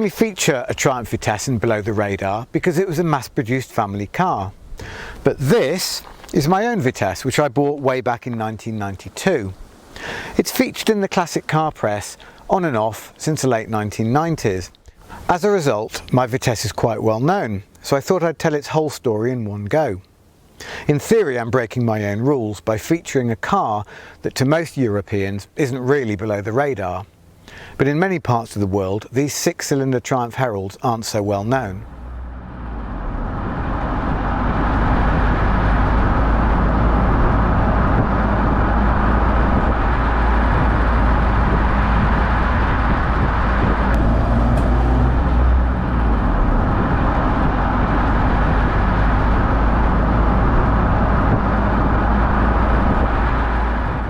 only feature a Triumph Vitesse in Below the Radar because it was a mass-produced family car. But this is my own Vitesse, which I bought way back in 1992. It's featured in the classic car press on and off since the late 1990s. As a result, my Vitesse is quite well known, so I thought I'd tell its whole story in one go. In theory, I'm breaking my own rules by featuring a car that to most Europeans isn't really below the radar. But in many parts of the world, these six-cylinder Triumph Heralds aren't so well known.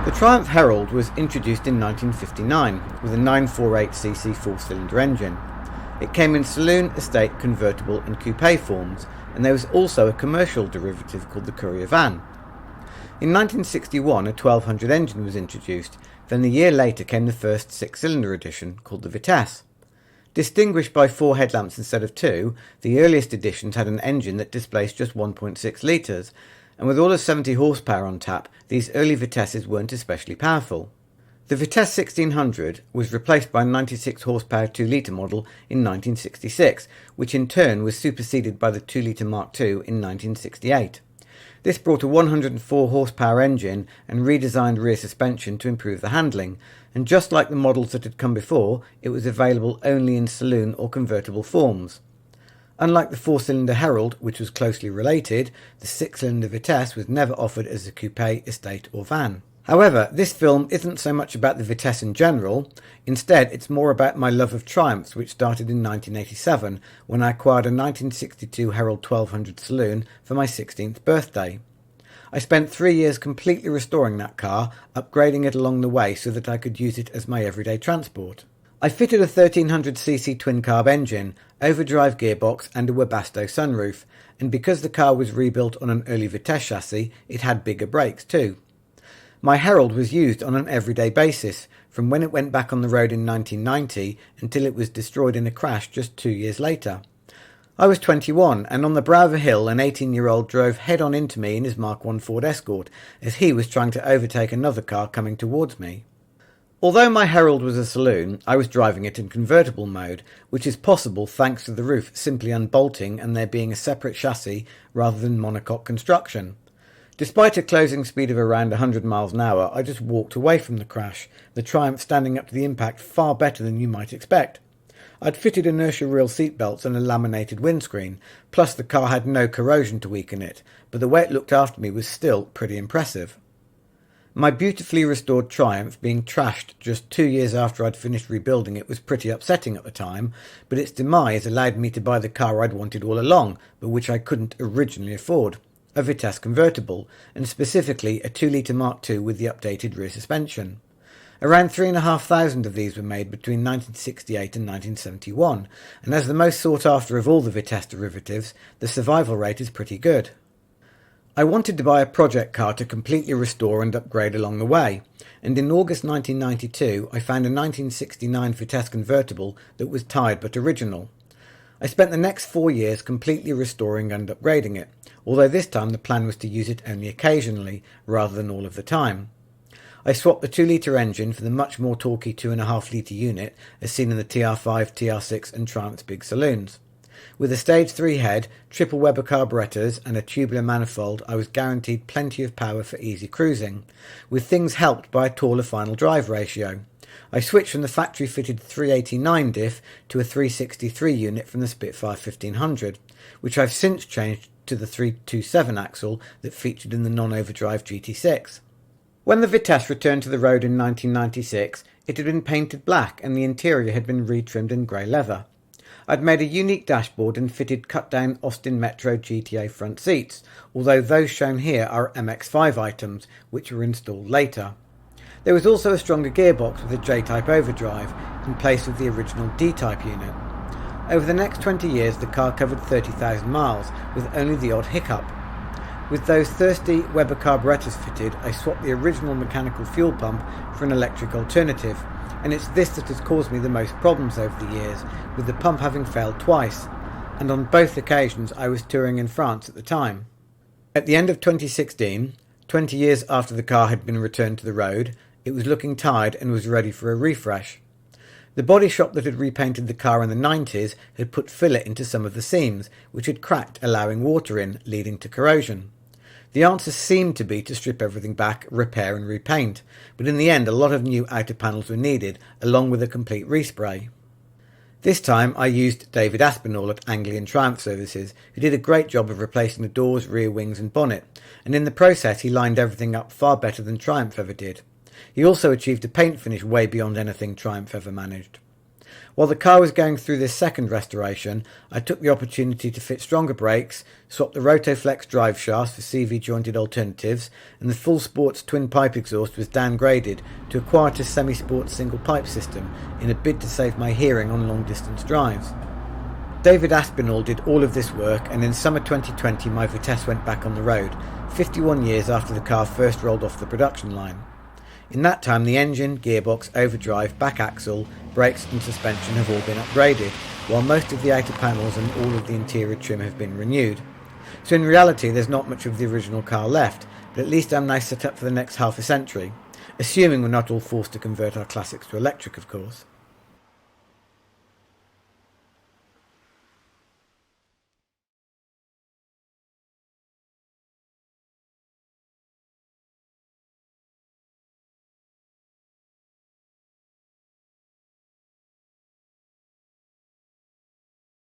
The Triumph Herald was introduced in 1959 with a 948cc four-cylinder engine. It came in saloon, estate, convertible and coupe forms, and there was also a commercial derivative called the Courier van. In 1961 a 1200 engine was introduced, then a year later came the first six-cylinder edition called the Vitesse. Distinguished by 4 headlamps instead of 2, the earliest editions had an engine that displaced just 1.6 litres, and with all of 70 horsepower on tap, these early Vitesses weren't especially powerful. The Vitesse 1600 was replaced by a 96 horsepower 2-litre model in 1966, which in turn was superseded by the 2-litre Mark II in 1968. This brought a 104 horsepower engine and redesigned rear suspension to improve the handling, and just like the models that had come before, it was available only in saloon or convertible forms. Unlike the four-cylinder Herald, which was closely related, the six-cylinder Vitesse was never offered as a coupe, estate or van. However, this film isn't so much about the Vitesse in general. Instead, it's more about my love of Triumphs, which started in 1987 when I acquired a 1962 Herald 1200 saloon for my 16th birthday. I spent 3 years completely restoring that car, upgrading it along the way so that I could use it as my everyday transport. I fitted a 1300cc twin-carb engine, overdrive gearbox and a Webasto sunroof, and because the car was rebuilt on an early Vitesse chassis, it had bigger brakes too. My Herald was used on an everyday basis, from when it went back on the road in 1990 until it was destroyed in a crash just 2 years later. I was 21, and on the brow of a hill an 18-year-old drove head-on into me in his Mark I Ford Escort, as he was trying to overtake another car coming towards me. Although my Herald was a saloon, I was driving it in convertible mode, which is possible thanks to the roof simply unbolting and there being a separate chassis rather than monocoque construction. Despite a closing speed of around 100 miles an hour, I just walked away from the crash, the Triumph standing up to the impact far better than you might expect. I'd fitted inertia reel seatbelts and a laminated windscreen, plus the car had no corrosion to weaken it, but the way it looked after me was still pretty impressive. My beautifully restored Triumph being trashed just 2 years after I'd finished rebuilding it was pretty upsetting at the time, but its demise allowed me to buy the car I'd wanted all along, but which I couldn't originally afford, a Vitesse convertible, and specifically a 2-litre Mark II with the updated rear suspension. Around 3,500 of these were made between 1968 and 1971, and as the most sought after of all the Vitesse derivatives, the survival rate is pretty good. I wanted to buy a project car to completely restore and upgrade along the way, and in August 1992 I found a 1969 Vitesse convertible that was tired but original. I spent the next 4 years completely restoring and upgrading it, although this time the plan was to use it only occasionally, rather than all of the time. I swapped the 2-litre engine for the much more torquey 2.5-litre unit as seen in the TR5, TR6 and Triumph's big saloons. With a Stage 3 head, triple Weber carburetors and a tubular manifold, I was guaranteed plenty of power for easy cruising, with things helped by a taller final drive ratio. I switched from the factory-fitted 389 diff to a 363 unit from the Spitfire 1500, which I've since changed to the 327 axle that featured in the non-overdrive GT6. When the Vitesse returned to the road in 1996, it had been painted black and the interior had been retrimmed in grey leather. I'd made a unique dashboard and fitted cut-down Austin Metro GTA front seats, although those shown here are MX-5 items, which were installed later. There was also a stronger gearbox with a J-type overdrive, in place of the original D-type unit. Over the next 20 years the car covered 30,000 miles, with only the odd hiccup. With those thirsty Weber carburetors fitted, I swapped the original mechanical fuel pump for an electric alternative, and it's this that has caused me the most problems over the years, with the pump having failed twice, and on both occasions I was touring in France at the time. At the end of 2016, 20 years after the car had been returned to the road, it was looking tired and was ready for a refresh. The body shop that had repainted the car in the 90s had put filler into some of the seams, which had cracked, allowing water in, leading to corrosion. The answer seemed to be to strip everything back, repair and repaint, but in the end a lot of new outer panels were needed, along with a complete respray. This time I used David Aspinall at Anglian Triumph Services, who did a great job of replacing the doors, rear wings and bonnet, and in the process he lined everything up far better than Triumph ever did. He also achieved a paint finish way beyond anything Triumph ever managed. While the car was going through this second restoration, I took the opportunity to fit stronger brakes, swap the Rotoflex drive shafts for CV jointed alternatives, and the full sports twin pipe exhaust was downgraded to a Quietus semi-sports single pipe system in a bid to save my hearing on long distance drives. David Aspinall did all of this work, and in summer 2020 my Vitesse went back on the road, 51 years after the car first rolled off the production line. In that time the engine, gearbox, overdrive, back axle, brakes and suspension have all been upgraded, while most of the outer panels and all of the interior trim have been renewed. So in reality there's not much of the original car left, but at least I'm now set up for the next half a century, assuming we're not all forced to convert our classics to electric of course.